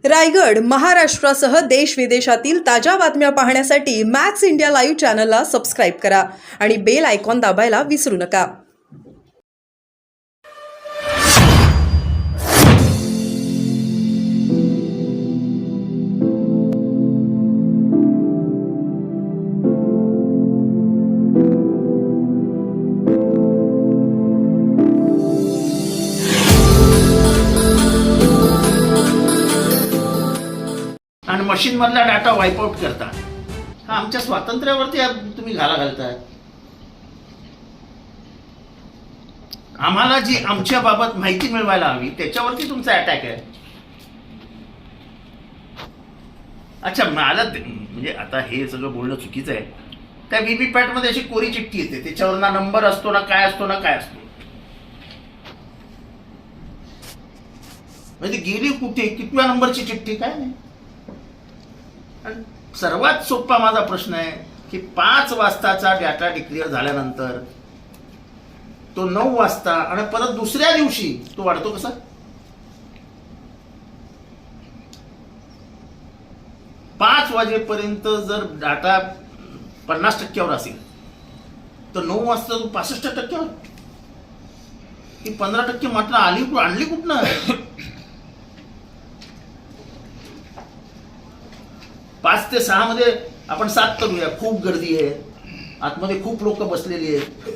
रायगड, महाराष्ट्रासह देश विदेशातील ताज्या बातम्या पाहण्यासाठी मॅक्स इंडिया लाईव्ह चॅनलला सबस्क्राईब करा आणि बेल आयकॉन दाबायला विसरू नका. आणि मशीन मधला डाटा वाईपआउट करता. हा आमच्या स्वातंत्र्यावरती तुम्ही घाला घालताय. आम्हाला जी आमच्या बाबत माहिती मिळवायला हवी त्याच्यावरती तुमचा अटॅक आहे. अच्छा, मला म्हणजे आता हे सगळं बोलणं चुकीचं आहे. त्या व्हीव्हीपॅट मध्ये अशी कोरी चिठ्ठी येते, त्याच्यावर ना नंबर असतो ना काय असतो ना काय असतो. म्हणजे गेली कुठे, कितव्या नंबरची चिठ्ठी काय नाही. सर्वात सोपा माझा प्रश्न आहे की 5 वाजताचा डाटा डिक्लेअर झाल्यानंतर तो 9 वाजता आणि परत दुसऱ्या दिवशी तो वाढतो कसा? पाच वाजेपर्यंत जर डाटा 50% असेल तर 9 वाजता तो 65%. ही 15% मात्र आणली कुठनं? 5 ते 6 मध्ये आपण 7 करूया. खूप गर्दी आहे, आतमध्ये खूप लोक बसलेली आहेत.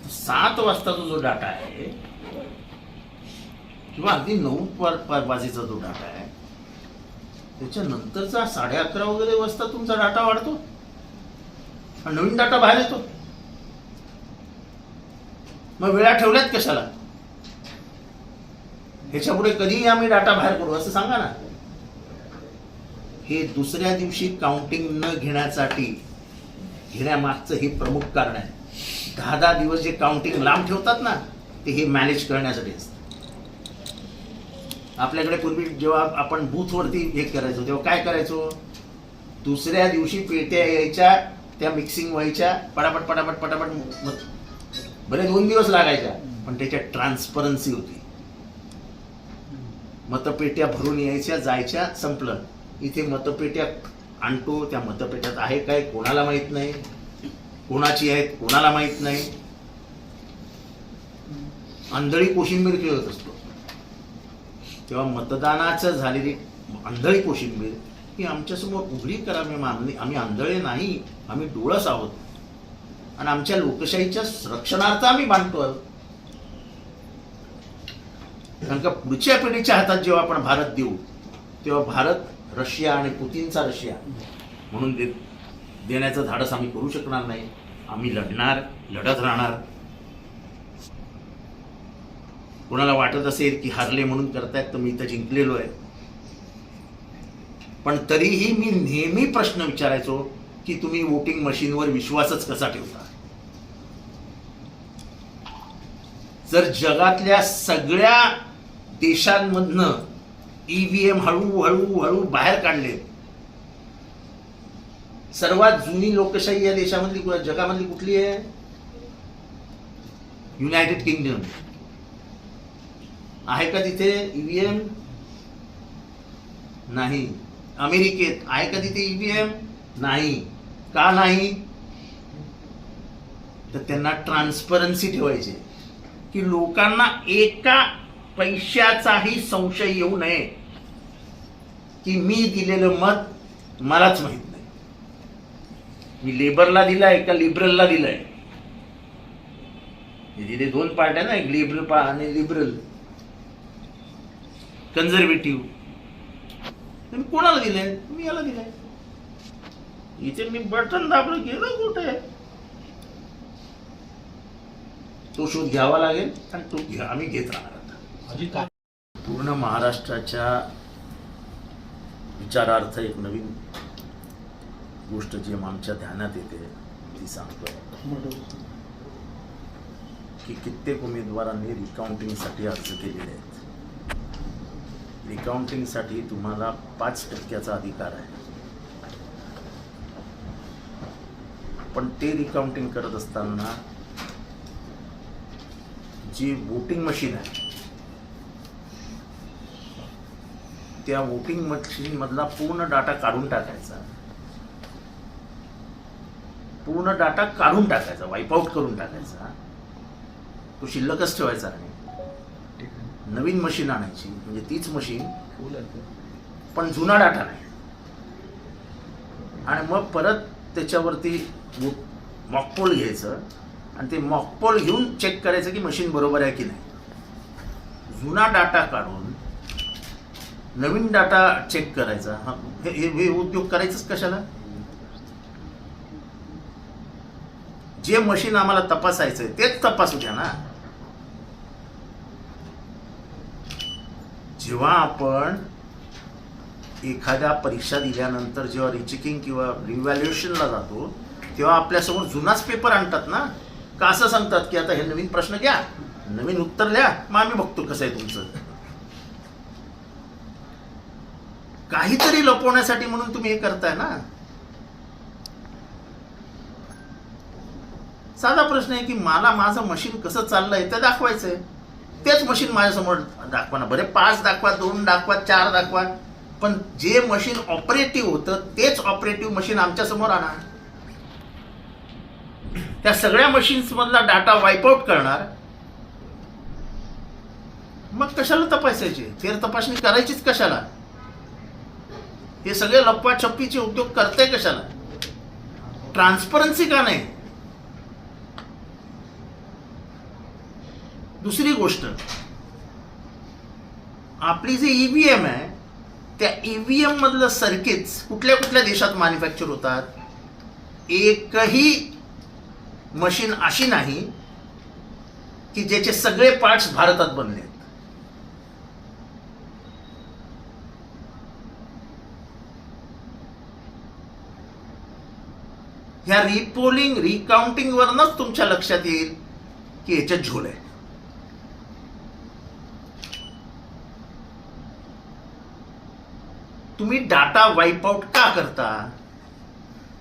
7 वाजताचा जो डाटा आहे किंवा अगदी 9 वाजेचा जो डाटा आहे त्याच्यानंतरचा 11:30 वगैरे वाजता तुमचा डाटा वाढतो आणि नवीन डाटा बाहेर येतो. मग वेळा ठेवल्यात कशाला? ह्याच्या पुढे कधीही आम्ही डाटा बाहेर करू असं सांगा ना. हे दुसऱ्या दिवशी काउंटिंग न घेण्यामागचं हे प्रमुख कारण आहे. 10 दिवस जे काउंटिंग लांब ठेवतात ना ते हे मॅनेज करण्यासाठी असतं. आपल्याकडे पूर्वी जेव्हा आपण बूथवरती हे करायचो तेव्हा काय करायचो? दुसऱ्या दिवशी पेट्या यायच्या, त्या मिक्सिंग व्हायच्या, पटापट पटापट पटापट. बरे 2 दिवस लागायच्या पण त्याच्यात ट्रान्सपरन्सी होती. मतपेट्या भरून यायच्या, जायच्या, संपलं. इथे मतपेट्या आणतो, त्या मतपेट्यात आहे काय कोणाला माहित नाही, कोणाची आहेत कोणाला माहित नाही. आंधळी कोशिंबीर खेळत असतो. तेव्हा मतदानाचं झालेली आंधळी कोशिंबीर ही आमच्यासमोर उघडी करावी. आम्ही आंधळे नाही, आम्ही डोळस आहोत आणि आमच्या लोकशाहीच्या रक्षणार्थ आम्ही बांधतो. कारण का पुढच्या पिढीच्या हातात जेव्हा आपण भारत देऊ तेव्हा भारत रशिया आणि पुतीनचा रशिया म्हणून देण्याचं धाडस आम्ही करू शकणार नाही. आम्ही लढत राहणार. कोणाला वाटत असेल की हारले म्हणून करतायत तर मी इथं जिंकलेलो आहे. पण तरीही मी नेहमी प्रश्न विचारायचो की तुम्ही वोटिंग मशीनवर विश्वासच कसा ठेवता? जर जगातल्या सगळ्या देशांमधनं ईव्हीएम हळूहळू बाहेर काढले. सर्वात जुनी लोकशाही या देशामधली जगामधली कुठली आहे? United kingdom. आहे का तिथे ईव्हीएम? नाही. अमेरिकेत आहे का तिथे ईव्हीएम? नाही. का नाही? तर त्यांना ट्रान्सपरन्सी ठेवायची की लोकांना एका पैशाचाही संशय येऊ नये की मी दिलेलं मत मलाच माहित नाही. मी लेबरला दिलाय का लिबरलला दिलाय. तिथे 2 पार्ट्या ना, एक लिबरल आणि लिबरल, कन्झर्वेटिव्ह. मी कोणाला दिलंय? मी याला दिलंय. इथे मी बटन दाबलं, गेलं कुठे? तो शोध घ्यावा लागेल आणि तो आम्ही घेत राहणार. आता पूर्ण महाराष्ट्राच्या विचारार्थ एक नवीन गोष्ट जी आमच्या ध्यानात येते ती सांगतो की कित्येक उमेदवारांनी रिकाउंटिंगसाठी अर्ज केलेले आहेत. रिकाउंटिंगसाठी तुम्हाला 5% अधिकार आहे. पण ते रिकाउंटिंग करत असताना जी वोटिंग मशीन आहे त्या वोटिंग मशीन मधला पूर्ण डाटा काढून टाकायचा, पूर्ण डाटा काढून टाकायचा, वाईपआउट करून टाकायचा, तो शिल्लकच ठेवायचा नाही. नवीन मशीन आणायची, म्हणजे तीच मशीन पण जुना डाटा नाही, आणि मग परत त्याच्यावरती मॉकपोल घ्यायचं आणि ते मॉकपोल घेऊन चेक करायचं की मशीन बरोबर आहे की नाही. जुना डाटा काढून नवीन डाटा चेक करायचा. हे उद्योग करायचंच कशाला? जे मशीन आम्हाला तपासायचंय तेच तपासू द्या ना. जेव्हा आपण एखाद्या परीक्षा दिल्यानंतर जेव्हा रिचेकिंग किंवा रिव्हॅल्युएशनला जातो तेव्हा आपल्यासमोर जुनाच पेपर आणतात ना. का असं सांगतात की आता हे नवीन प्रश्न घ्या, नवीन उत्तर लिहा, मग आम्ही बघतो कसं आहे तुमचं. काहीतरी लपवण्यासाठी म्हणून तुम्ही हे करताय ना. साधा प्रश्न आहे की मला माझं मशीन कसं चाललंय ते दाखवायचंय. तेच मशीन माझ्यासमोर दाखवा ना. बरे 5 दाखवा, 2 दाखवा, 4 दाखवा, पण जे मशीन ऑपरेटिव्ह होतं तेच ऑपरेटिव्ह मशीन आमच्या समोर आणा. त्या सगळ्या मशीन्स मधला डाटा वाईपआउट करणार, मग कशाला तपासायचे? फेर तपासणी करायचीच कशाला? हे सगळे लप्पाछप्पीचे उद्योग करताय कशाला? ट्रान्सपरन्सी का नाही? दुसरी गोष्ट, आपली जे ईव्हीएम आहे त्या ईव्हीएम मधलं सर्किट्स कुठल्या कुठल्या देशात मॅन्युफॅक्चर होतात? एकही मशीन अशी नाही की ज्याचे सगळे पार्ट्स भारतात बनले. ह्या रिपोलिंग रिकाउंटिंग वरनच तुमच्या लक्षात येईल की याच्यात झोल आहे. तुम्ही डाटा वाईपआउट का करता?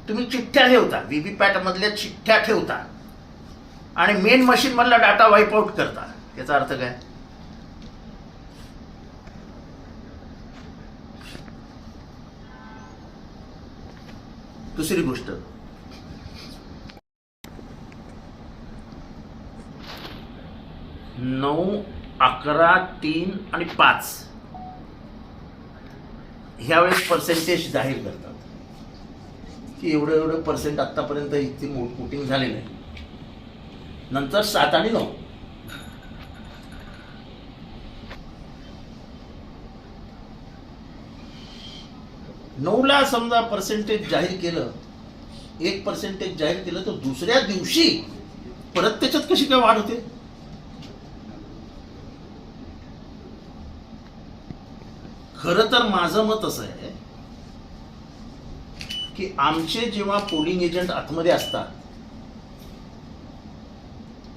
तुम्ही चिठ्ठ्या ठेवता, व्हीव्हीपॅट मधल्या चिठ्ठ्या ठेवता आणि मेन मशीन मधला डाटा वाईपआउट करता. याचा अर्थ काय? दुसरी गोष्ट, 9, 11, 3 आणि 5 ह्यावेळेस पर्सेंटेज जाहीर करतात की एवढं एवढं पर्सेंट आतापर्यंत इथे वोटिंग झालेलं आहे. नंतर 7 आणि 9. नऊला समजा पर्सेंटेज जाहीर केलं, 1% जाहीर केलं, तर दुसऱ्या दिवशी परत त्याच्यात कशी काय वाढ होते? खरं तर माझं मत असं आहे की आमचे जेव्हा पोलिंग एजंट आतमध्ये असतात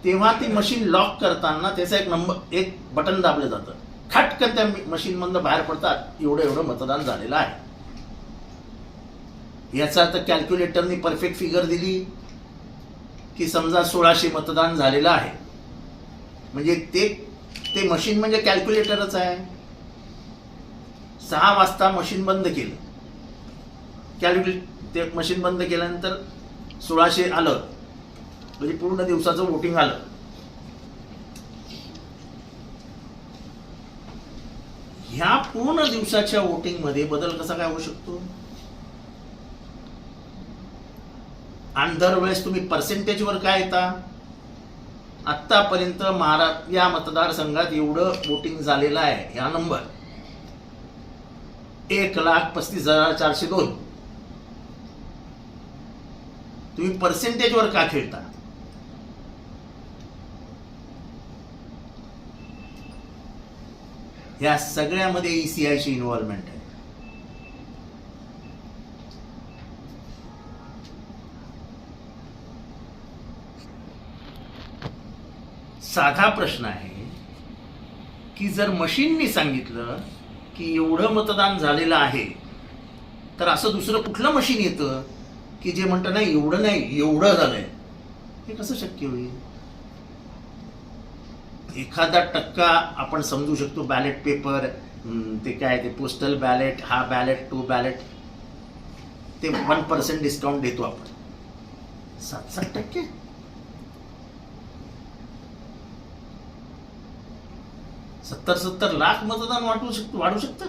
तेव्हा ती मशीन लॉक करताना त्याचं एक बटन दाबलं जातं, खटकन त्या मशीन मधनं बाहेर पडतात, एवढं एवढं मतदान झालेलं आहे. याचा अर्थ कॅल्क्युलेटरनी परफेक्ट फिगर दिली की समजा 1600 मतदान झालेलं आहे, म्हणजे ते मशीन म्हणजे कॅल्क्युलेटरच आहे. 6 वाजता मशीन बंद केलं, ते मशीन बंद केल्यानंतर 1600 आलं, म्हणजे पूर्ण दिवसाचं वोटिंग आलं. ह्या पूर्ण दिवसाच्या वोटिंग मध्ये बदल कसा काय होऊ शकतो? आणि दरवेळेस तुम्ही पर्सेंटेजवर काय येता? आतापर्यंत या मतदारसंघात एवढं वोटिंग झालेलं आहे, ह्या नंबर 1,35,402. तुम्ही पर्सेंटेजवर का खेळता? ह्या सगळ्यामध्ये ईसीआयची इन्व्हॉल्वमेंट आहे. साधा प्रश्न आहे की जर मशीननी सांगितलं की एवढं मतदान झालेलं आहे, तर असं दुसरं कुठलं मशीन येतं की जे म्हणतं नाही एवढं नाही एवढं झालंय? हे कसं शक्य होईल? एखादा टक्का आपण समजू शकतो, बॅलेट पेपर ते काय ते पोस्टल बॅलेट, हा बॅलेट, टू बॅलेट, ते 1% डिस्काउंट देतो आपण. 7-7%. सत्तर लाख मतदान वाढू शकतं.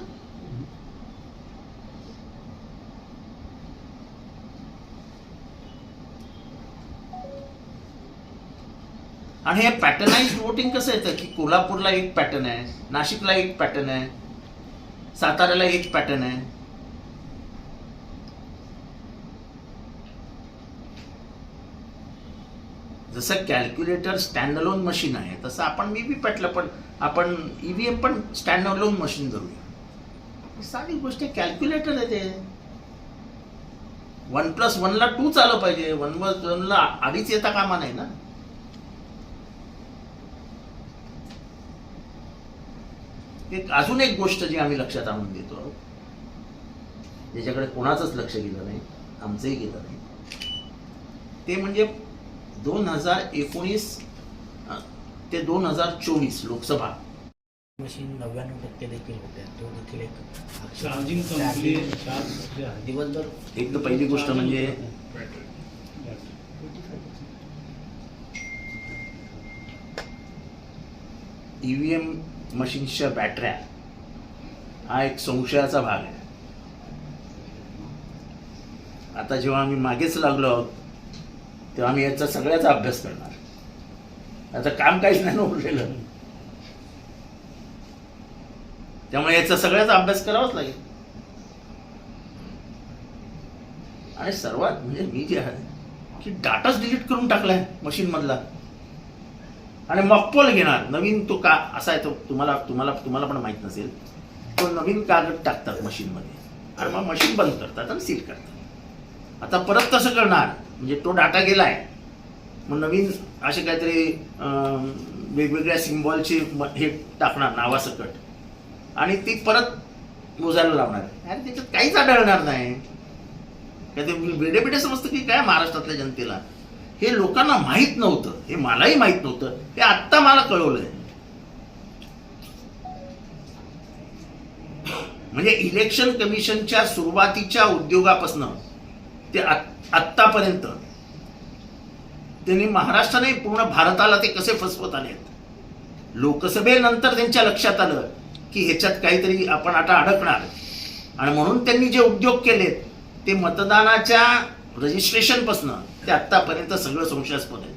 आणि हे पॅटर्नाइज वोटिंग कसं येतं की कोल्हापूरला एक पॅटर्न आहे, नाशिकला एक पॅटर्न आहे, साताऱ्याला एक पॅटर्न आहे. जसं कॅल्क्युलेटर स्टँड अलोन मशीन आहे तसं आपण व्हीव्हीपॅटला पण आपण ईव्हीएम पण स्टँड अलोन मशीन धरूया. साधी गोष्ट कॅल्क्युलेटर आहे ते. 1+1 ला 2 आलं पाहिजे, 1+1 ला आधीच येता कामा नाही ना. अजून एक गोष्ट जी आम्ही लक्षात आणून देतो, ज्याच्याकडे कोणाचंच लक्ष गेलं नाही, आमचंही गेलं नाही, ते म्हणजे 2019 ते 2024 लोकसभा मशीन 99% देखील होत्या. तो देखील एक चार्जिंग दिवसभर. एक तर पहिली गोष्ट म्हणजे ईव्हीएम मशीन्सच्या बॅटऱ्या हा एक संशयाचा भाग आहे. आता जेव्हा आम्ही मागेच लागलो आहोत तेव्हा आम्ही याचा सगळ्याचा अभ्यास करणार. आता काम काहीच नाही उरलेलं, त्यामुळे याचा सगळ्याचा अभ्यास करावाच लागेल. आणि सर्वात म्हणजे मी जे आहे की डाटाच डिलीट करून टाकलाय मशीन मधला आणि मॉकपोल घेणार नवीन. तो का असा आहे तो तुम्हाला तुम्हाला तुम्हाला पण माहित नसेल. तो नवीन कागद टाकतात मशीन मध्ये आणि मग मशीन बंद करतात आणि सील करतात. आता परत तसं करणार म्हणजे तो डाटा गेलाय, मग नवीन असे काहीतरी वेगवेगळ्या सिम्बॉलचे हे टाकणार नावासकट आणि ती परत मोजायला लावणार. अरे त्याच्यात काहीच आढळणार नाही. काय ते बेडे समजतं की काय महाराष्ट्रातल्या जनतेला. हे लोकांना माहीत नव्हतं, हे मलाही माहीत नव्हतं, हे आत्ता मला कळवलंय. म्हणजे इलेक्शन कमिशनच्या सुरुवातीच्या उद्योगापासून ते आत्तापर्यंत त्यांनी महाराष्ट्राने पूर्ण भारताला ते कसे फसवत आलेत. लोकसभेनंतर त्यांच्या लक्षात आलं की ह्याच्यात काहीतरी आपण आता अडकणार आणि म्हणून त्यांनी जे उद्योग केलेत ते मतदानाच्या रजिस्ट्रेशन पासून ते आतापर्यंत सगळं संशयास्पद आहे.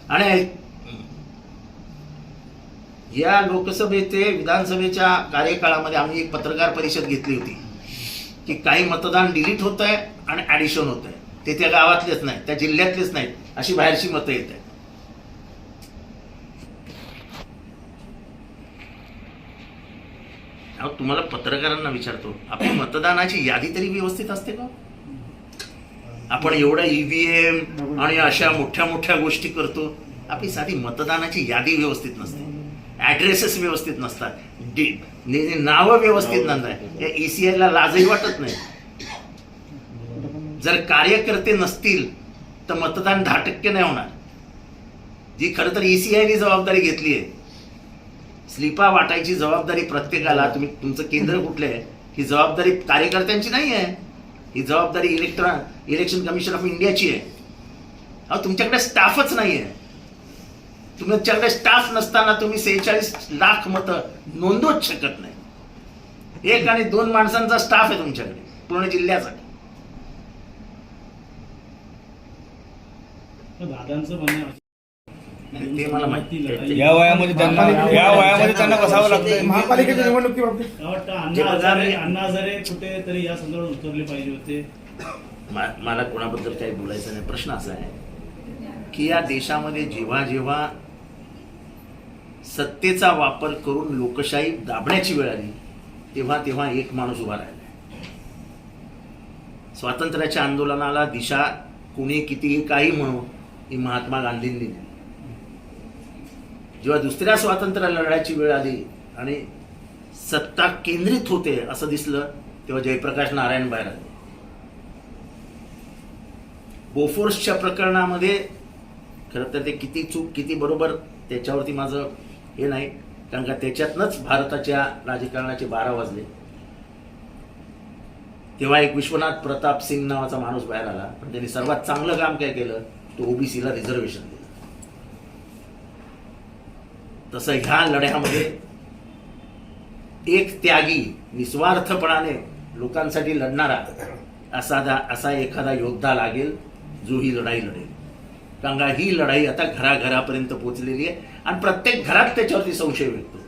आणि या लोकसभेचे विधानसभेच्या कार्यकाळामध्ये आम्ही एक पत्रकार परिषद घेतली होती की काही मतदान डिलीट होत आहे आणि ऍडिशन होत आहे. ते त्या गावातलेच नाही, त्या जिल्ह्यातलेच नाहीत, अशी बाहेरची मतं येत आहेत. तुम्हाला पत्रकारांना विचारतो, आपली मतदानाची यादी तरी व्यवस्थित असते का? आपण एवढं ईव्हीएम आणि अशा मोठ्या मोठ्या गोष्टी करतो, आपली साधी मतदानाची यादी व्यवस्थित नसते, ऍड्रेसेस व्यवस्थित नसतात, नावं व्यवस्थित नसतात. या ECI ला लाजही वाटत नाही. जर कार्यकर्ते नसतील तर मतदान 10% नाही होणार. जी खरं तर ECI ने जबाबदारी घेतली आहे. स्लिपा वाटायची जबाबदारी प्रत्येकाला, तुम्ही तुमचं केंद्र कुठलं आहे ही जबाबदारी कार्यकर्त्यांची नाही आहे, ही जबाबदारी इलेक्शन कमिशन ऑफ इंडियाची आहे. अहो तुमच्याकडे स्टाफच नाही आहे. तुमच्याकडे स्टाफ नसताना तुम्ही 46 लाख मतं नोंदवूच शकत नाही. 1 आणि 2 माणसांचा स्टाफ आहे तुमच्याकडे पूर्ण जिल्ह्यासाठी. दादांचं म्हणणं ते मला माहिती आहे. या वयामध्ये त्यांना बसावं लागतं. महापालिकेच्या निवडणुकीबाबतीत मला वाटतं अण्णा हजारे कुठेतरी या संदर्भात उतरले पाहिजे होते. मला कोणाबद्दल काही बोलायचं नाही. प्रश्न असा आहे की या देशामध्ये जेव्हा जेव्हा सत्तेचा वापर करून लोकशाही दाबण्याची वेळ आली तेव्हा तेव्हा एक माणूस उभा राहिला. स्वातंत्र्याच्या आंदोलनाला दिशा कुणी कितीही काही म्हणू ही महात्मा गांधींनी दिली. जेव्हा दुसऱ्या स्वातंत्र्य लढायची वेळ आली आणि सत्ता केंद्रित होते असं दिसलं तेव्हा जयप्रकाश नारायण बाहेर आले. बोफोर्सच्या प्रकरणामध्ये खरं तर ते किती चूक किती बरोबर त्याच्यावरती माझं हे नाही, कारण का त्याच्यातनंच भारताच्या राजकारणाचे 12 वाजले. तेव्हा एक विश्वनाथ प्रताप सिंग नावाचा माणूस बाहेर आला, पण त्यांनी सर्वात चांगलं काम काय केलं, तो ओबीसीला रिझर्वेशन दिलं. तसं ह्या लढ्यामध्ये एक त्यागी, निस्वार्थपणाने लोकांसाठी लढणारा असा एखादा योद्धा लागेल, जो ही लढाई लढेल. कारण का ही लढाई आता घराघरापर्यंत पोहोचलेली आहे आणि प्रत्येक घरात त्याच्यावरती संशय व्यक्त होतो.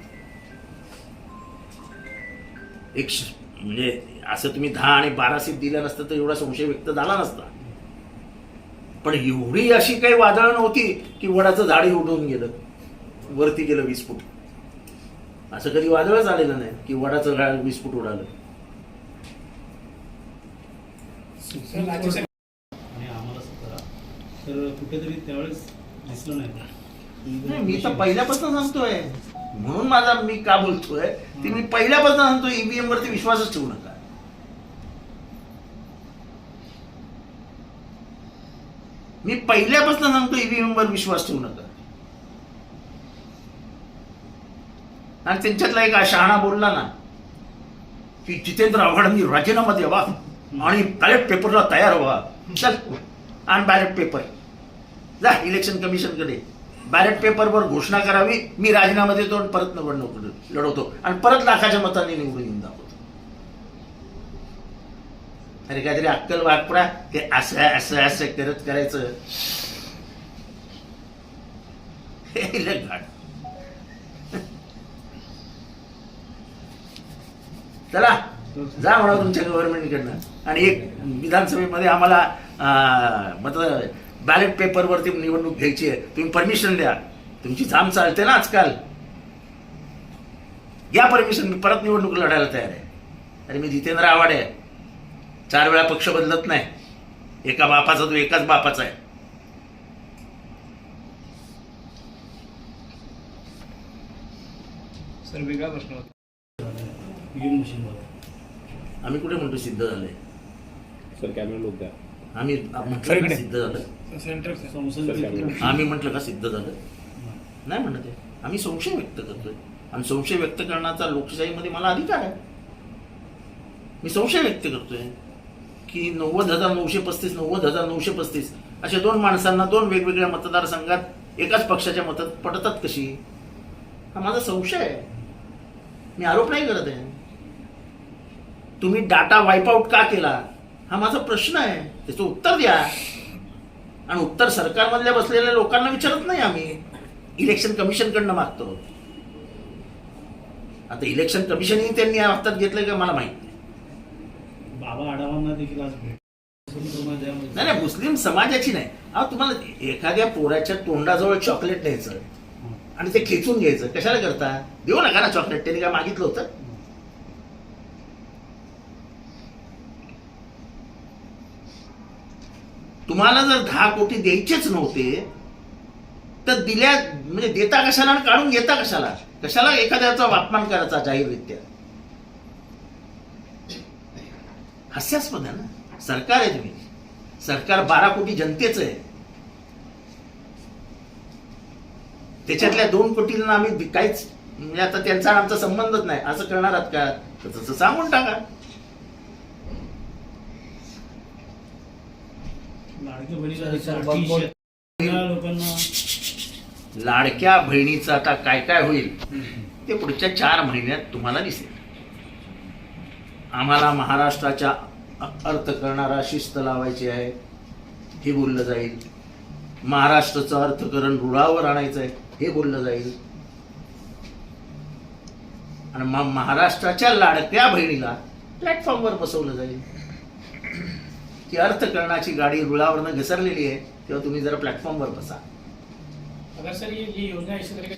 म्हणजे असं तुम्ही 10 आणि 12 सीट दिलं नसतं तर एवढा संशय व्यक्त झाला नसता. पण एवढी अशी काही वादळ नव्हती की वडाचं झाडही उडून गेलं, वरती गेलं 20 फूट. असं कधी वादळच आलेलं नाही की वडाचं झाड 20 फूट उडालं. आणि आम्हाला असं करा तर कुठेतरी त्यावेळेस दिसलं नाही. नाही, मी तर पहिल्यापासून सांगतोय, म्हणून मी का बोलतोय ती मी पहिल्यापासून सांगतोय, ईव्हीएम वरती विश्वासच ठेवू नका. मी पहिल्यापासून सांगतो ईव्हीएम वर विश्वास ठेवू नका. आणि त्यांच्यातला एक शहाणा बोलला ना की जितेंद्र आव्हाडांनी राजीनामा द्यावा आणि बॅलेट पेपरला तयार व्हा. चल आणि बॅलेट पेपर जा इलेक्शन कमिशनकडे, बॅलेट पेपरवर घोषणा करावी, मी राजीनामा देतो आणि परत निवडणूक लढवतो आणि परत लाखाच्या मतांनी निवडून येऊन दाखवतो. अरे काहीतरी अक्कल वापरा, ते असं असं असं करत करायचं. हे लय घाट. चला जा म्हणा तुमच्या गव्हर्नमेंटकडनं आणि एक विधानसभेमध्ये आम्हाला बॅलेट पेपरवरती निवडणूक घ्यायची आहे, तुम्ही परमिशन द्या. तुमची जाम चालते ना आजकाल, घ्या परमिशन, मी परत निवडणूक लढायला तयार आहे. अरे मी जितेंद्र आव्हाड आहे, 4 वेळा पक्ष बदलत नाही, एका बापाचा तो एकाच बापाचा आहे. सर वेगळा प्रश्न होता. ईव्हीएम मशीनवर आम्ही कुठे म्हणतो सिद्ध झालंय? सर कॅमेरा लोक द्या. आम्ही म्हटलं का सिद्ध झालं? संसदेत आम्ही म्हटलं का सिद्ध झालं? नाही म्हणत आहे. आम्ही संशय व्यक्त करतोय आणि संशय व्यक्त करण्याचा लोकशाहीमध्ये मला अधिकार आहे. मी संशय व्यक्त करतोय की 90,935 90,935 अशा 2 माणसांना 2 वेगवेगळ्या मतदारसंघात एकाच पक्षाच्या मतात पडतात कशी? हा माझा संशय आहे, मी आरोप नाही करत आहे. तुम्ही डाटा वाईपआउट का केला हा माझा प्रश्न आहे, त्याचं उत्तर द्या. आणि उत्तर सरकारमधल्या बसलेल्या लोकांना विचारत नाही, आम्ही इलेक्शन कमिशनकडनं मागतो. आता इलेक्शन कमिशनही त्यांनी हातात घेतलंय का मला माहित नाही. बाबा आढावांना देखील आज भेट नाही, मुस्लिम समाजाची नाही. अहो, तुम्हाला एखाद्या पोराच्या तोंडाजवळ चॉकलेट द्यायचं आणि ते खेचून घ्यायचं कशाला करता? देऊ नका ना चॉकलेट, त्यांनी काय मागितलं होतं? तुम्हाला जर 10 कोटी द्यायचेच नव्हते तर दिल्या म्हणजे देता कशाला आणि काढून घेता कशाला? कशाला एखाद्याचा अपमान करायचा जाहीररित्या? हास्यास्पद आहे ना. सरकार आहे तुम्ही, सरकार 12 कोटी जनतेचं आहे. त्याच्यातल्या 2 कोटींना आम्ही काहीच म्हणजे आता त्यांचा आमचा संबंधच नाही असं करणार आहात का? तर तसं सांगून टाका. लाडक्या बहिणीचा लोकांना लाडक्या बहिणीचं आता काय काय होईल ते पुढच्या 4 महिन्यात तुम्हाला दिसेल. आम्हाला महाराष्ट्राच्या अर्थ करणारा शिस्त लावायची आहे हे बोललं जाईल. महाराष्ट्राचं अर्थकारण रुळावर आणायचं आहे हे बोललं जाईल. आणि महाराष्ट्राच्या लाडक्या बहिणीला प्लॅटफॉर्मवर बसवलं जाईल की अर्थकरणाची गाडी रुळावरनं घसरलेली आहे, तेव्हा तुम्ही जरा प्लॅटफॉर्मवर बसा. अगर सर ये योजना इसी तरीके